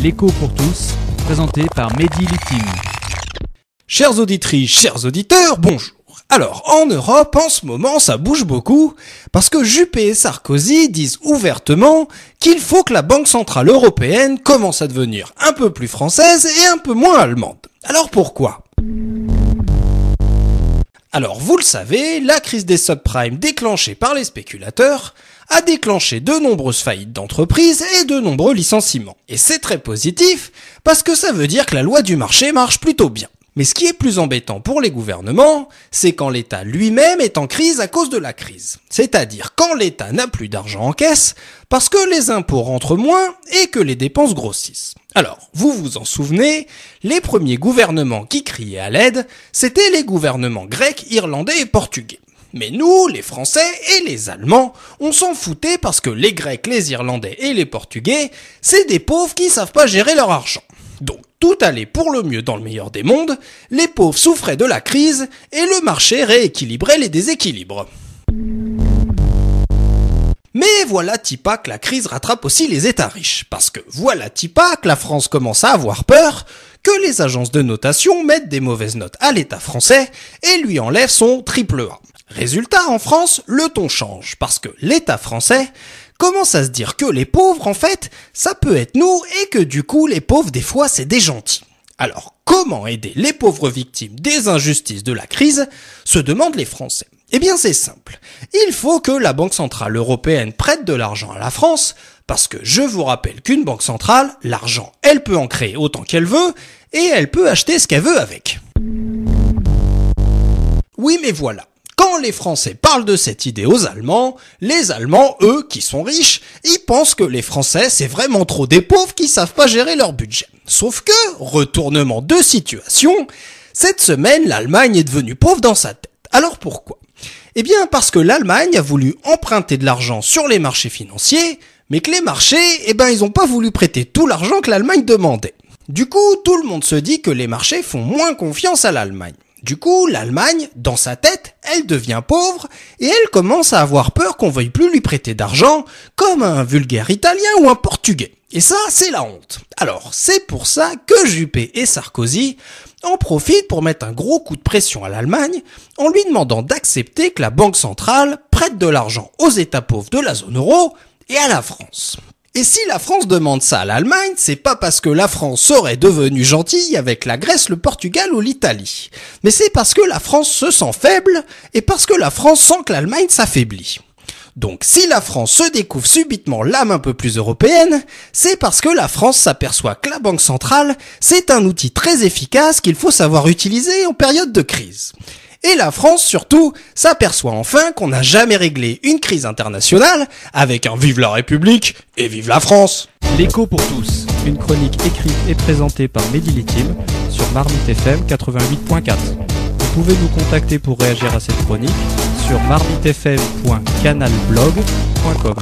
L'écho pour tous, présenté par Mehdi Litim. Chères auditrices, chers auditeurs, bonjour. Alors, en Europe, en ce moment, ça bouge beaucoup, parce que Juppé et Sarkozy disent ouvertement qu'il faut que la Banque Centrale Européenne commence à devenir un peu plus française et un peu moins allemande. Alors pourquoi ? Alors, vous le savez, la crise des subprimes déclenchée par les spéculateurs a déclenché de nombreuses faillites d'entreprises et de nombreux licenciements. Et c'est très positif, parce que ça veut dire que la loi du marché marche plutôt bien. Mais ce qui est plus embêtant pour les gouvernements, c'est quand l'État lui-même est en crise à cause de la crise. C'est-à-dire quand l'État n'a plus d'argent en caisse, parce que les impôts rentrent moins et que les dépenses grossissent. Alors, vous vous en souvenez, les premiers gouvernements qui criaient à l'aide, c'étaient les gouvernements grecs, irlandais et portugais. Mais nous, les Français et les Allemands, on s'en foutait parce que les Grecs, les Irlandais et les Portugais, c'est des pauvres qui savent pas gérer leur argent. Donc, tout allait pour le mieux dans le meilleur des mondes, les pauvres souffraient de la crise et le marché rééquilibrait les déséquilibres. Mais voilà pas que la crise rattrape aussi les États riches, parce que voilà pas que la France commence à avoir peur que les agences de notation mettent des mauvaises notes à l'État français et lui enlèvent son triple A. Résultat, en France, le ton change, parce que l'État français commence à se dire que les pauvres, en fait, ça peut être nous, et que du coup, les pauvres, des fois, c'est des gentils. Alors, comment aider les pauvres victimes des injustices de la crise, se demandent les Français. Eh bien, c'est simple. Il faut que la Banque Centrale Européenne prête de l'argent à la France, parce que je vous rappelle qu'une banque centrale, l'argent, elle peut en créer autant qu'elle veut, et elle peut acheter ce qu'elle veut avec. Oui, mais voilà. Quand les Français parlent de cette idée aux Allemands, les Allemands, eux, qui sont riches, ils pensent que les Français, c'est vraiment trop des pauvres qui savent pas gérer leur budget. Sauf que, retournement de situation, cette semaine, l'Allemagne est devenue pauvre dans sa tête. Alors pourquoi ? Eh bien, parce que l'Allemagne a voulu emprunter de l'argent sur les marchés financiers, mais que les marchés, ils ont pas voulu prêter tout l'argent que l'Allemagne demandait. Du coup, tout le monde se dit que les marchés font moins confiance à l'Allemagne. Du coup, l'Allemagne, dans sa tête, elle devient pauvre et elle commence à avoir peur qu'on veuille plus lui prêter d'argent comme un vulgaire italien ou un portugais. Et ça, c'est la honte. Alors, c'est pour ça que Juppé et Sarkozy en profitent pour mettre un gros coup de pression à l'Allemagne en lui demandant d'accepter que la Banque centrale prête de l'argent aux États pauvres de la zone euro et à la France. Et si la France demande ça à l'Allemagne, c'est pas parce que la France serait devenue gentille avec la Grèce, le Portugal ou l'Italie. Mais c'est parce que la France se sent faible et parce que la France sent que l'Allemagne s'affaiblit. Donc si la France se découvre subitement l'âme un peu plus européenne, c'est parce que la France s'aperçoit que la Banque centrale, c'est un outil très efficace qu'il faut savoir utiliser en période de crise. Et la France, surtout, s'aperçoit enfin qu'on n'a jamais réglé une crise internationale avec un vive la République et vive la France. L'écho pour tous, une chronique écrite et présentée par Mehdi Litim sur Marmite FM 88.4. Vous pouvez nous contacter pour réagir à cette chronique sur marmitefm.canalblog.com.